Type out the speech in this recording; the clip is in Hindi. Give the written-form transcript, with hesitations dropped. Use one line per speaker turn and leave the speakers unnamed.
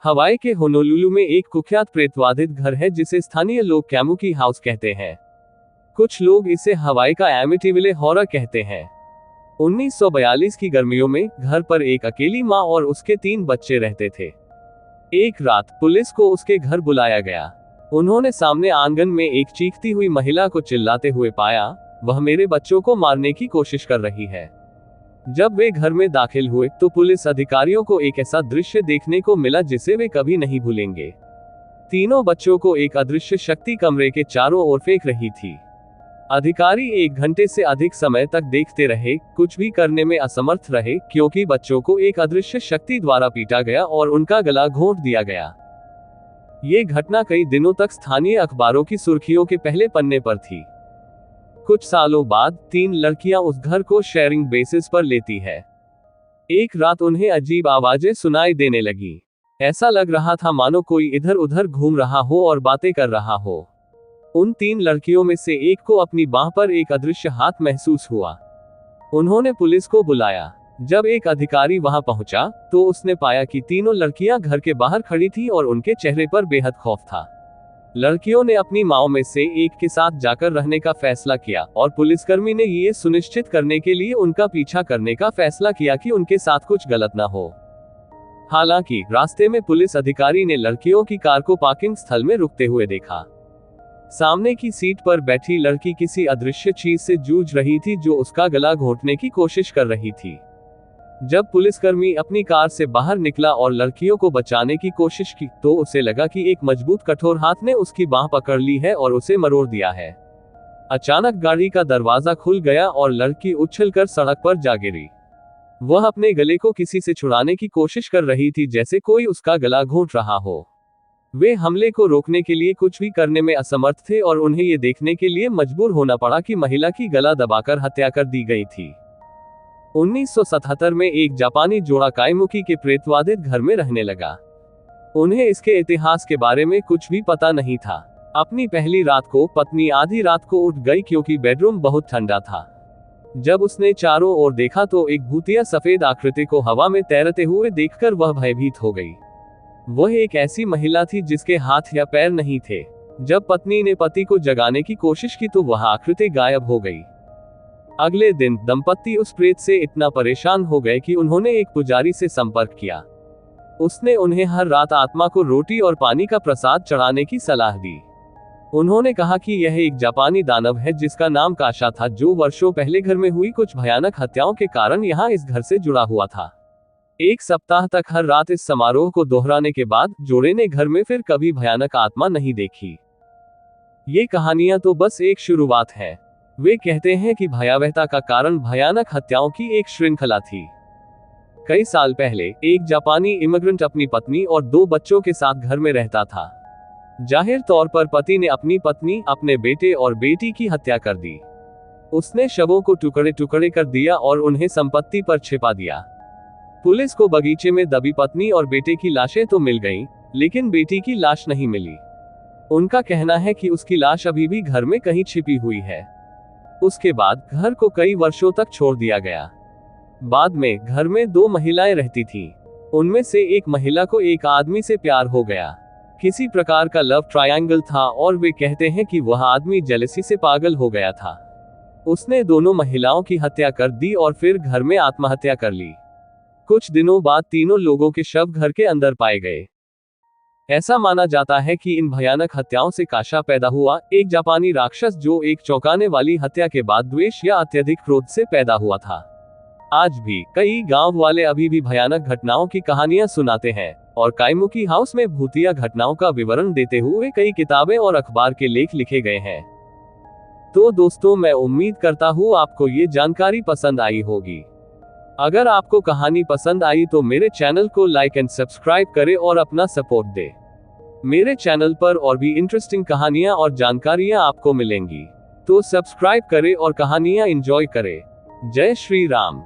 हवाई के होनोलुलु में एक कुख्यात प्रेतवाधित घर है जिसे स्थानीय लोग कैमुकी हाउस कहते हैं। कुछ लोग इसे हवाई का एमिटीविले हॉरर कहते हैं। 1942 की गर्मियों में घर पर एक अकेली मां और उसके 3 बच्चे रहते थे। एक रात पुलिस को उसके घर बुलाया गया। उन्होंने सामने आंगन में एक चीखती हुई महिला को चिल्लाते हुए पाया, वह मेरे बच्चों को मारने की कोशिश कर रही है। जब वे घर में दाखिल हुए तो पुलिस अधिकारियों को एक ऐसा दृश्य देखने को मिला जिसे वे कभी नहीं भूलेंगे। तीनों बच्चों को एक अदृश्य शक्ति कमरे के चारों ओर फेंक रही थी। अधिकारी 1 घंटे से अधिक समय तक देखते रहे, कुछ भी करने में असमर्थ रहे, क्योंकि बच्चों को एक अदृश्य शक्ति द्वारा पीटा गया और उनका गला घोंट दिया गया। ये घटना कई दिनों तक स्थानीय अखबारों की सुर्खियों के पहले पन्ने पर थी। कुछ सालों बाद 3 लड़कियां उस घर को शेयरिंग बेसिस पर लेती है। एक रात उन्हें अजीब आवाजें सुनाई देने लगी। ऐसा लग रहा था मानो कोई इधर उधर घूम रहा हो और बातें कर रहा हो। उन 3 लड़कियों में से एक को अपनी बाह पर एक अदृश्य हाथ महसूस हुआ। उन्होंने पुलिस को बुलाया। जब एक अधिकारी वहां पहुंचा तो उसने पाया कि तीनों लड़कियां घर के बाहर खड़ी थीं और उनके चेहरे पर बेहद खौफ था। लड़कियों ने अपनी माओ में से एक के साथ जाकर रहने का फैसला किया और पुलिसकर्मी ने ये सुनिश्चित करने के लिए उनका पीछा करने का फैसला किया कि उनके साथ कुछ गलत न हो। हालांकि रास्ते में पुलिस अधिकारी ने लड़कियों की कार को पार्किंग स्थल में रुकते हुए देखा। सामने की सीट पर बैठी लड़की किसी अदृश्य चीज से जूझ रही थी जो उसका गला घोंटने की कोशिश कर रही थी। जब पुलिसकर्मी अपनी कार से बाहर निकला और लड़कियों को बचाने की कोशिश की तो उसे लगा कि एक मजबूत कठोर हाथ ने उसकी बाह पकड़ ली है और उसे मरोड़ दिया है। अचानक गाड़ी का दरवाजा खुल गया और लड़की उछलकर सड़क पर जा गिरी। वह अपने गले को किसी से छुड़ाने की कोशिश कर रही थी, जैसे कोई उसका गला घोंट रहा हो। वे हमले को रोकने के लिए कुछ भी करने में असमर्थ थे और उन्हें ये देखने के लिए मजबूर होना पड़ा कि महिला की गला दबाकर हत्या कर दी गई थी। 1977 में एक जापानी जोड़ा काइमुकी के प्रेतवाधित घर में रहने लगा। उन्हें इसके इतिहास के बारे में कुछ भी पता नहीं था। अपनी पहली रात को पत्नी आधी रात को उठ गई क्योंकि बेडरूम बहुत ठंडा था। जब उसने चारों ओर देखा तो एक भूतिया सफेद आकृति को हवा में तैरते हुए देखकर वह भयभीत हो गई। वह एक ऐसी महिला थी जिसके हाथ या पैर नहीं थे। जब पत्नी ने पति को जगाने की कोशिश की तो वह आकृति गायब हो गई। अगले दिन दंपत्ति उस प्रेत से इतना परेशान हो गए कि उन्होंने एक पुजारी से संपर्क किया। उसने उन्हें हर रात आत्मा को रोटी और पानी का प्रसाद चढ़ाने की सलाह दी। उन्होंने कहा कि यह एक जापानी दानव है जिसका नाम काशा था, जो वर्षों पहले घर में हुई कुछ भयानक हत्याओं के कारण यहाँ इस घर से जुड़ा हुआ था। 1 सप्ताह तक हर रात इस समारोह को दोहराने के बाद जोड़े ने घर में फिर कभी भयानक आत्मा नहीं देखी। ये कहानियां तो बस एक शुरुआत है। वे कहते हैं कि भयावहता का कारण भयानक हत्याओं की एक श्रृंखला थी। कई साल पहले एक जापानी इमिग्रेंट अपनी पत्नी और 2 बच्चों के साथ घर में रहता था। जाहिर तौर पर पति ने अपनी पत्नी, अपने बेटे और बेटी की हत्या कर दी। उसने शवों को टुकड़े टुकड़े कर दिया और उन्हें संपत्ति पर छिपा दिया। पुलिस को बगीचे में दबी पत्नी और बेटे की लाशें तो मिल गईं, लेकिन बेटी की लाश नहीं मिली। उनका कहना है कि उसकी लाश अभी भी घर में कहीं छिपी हुई है। उसके बाद घर को कई वर्षों तक छोड़ दिया गया। बाद में घर में 2 महिलाएं रहती थीं। उनमें से एक महिला को एक आदमी से प्यार हो गया। किसी प्रकार का लव ट्रायंगल था और वे कहते हैं कि वह आदमी जेलसी से पागल हो गया था। उसने दोनों महिलाओं की हत्या कर दी और फिर घर में आत्महत्या कर ली। कुछ दिनों बाद तीनों लोगों के शव घर के अंदर पाए गए। ऐसा माना जाता है कि इन भयानक हत्याओं से काशा पैदा हुआ, एक जापानी राक्षस जो एक चौंकाने वाली हत्या के बाद द्वेष या अत्यधिक क्रोध से पैदा हुआ था। आज भी कई गांव वाले अभी भी भयानक घटनाओं की कहानियां सुनाते हैं और काइमुकी हाउस में भूतिया घटनाओं का विवरण देते हुए कई किताबें और अखबार के लेख लिखे गए हैं। तो दोस्तों, मैं उम्मीद करता हूँ आपको ये जानकारी पसंद आई होगी। अगर आपको कहानी पसंद आई तो मेरे चैनल को लाइक एंड सब्सक्राइब करें और अपना सपोर्ट दें। मेरे चैनल पर और भी इंटरेस्टिंग कहानियां और जानकारियां आपको मिलेंगी, तो सब्सक्राइब करें और कहानियां एंजॉय करें। जय श्री राम।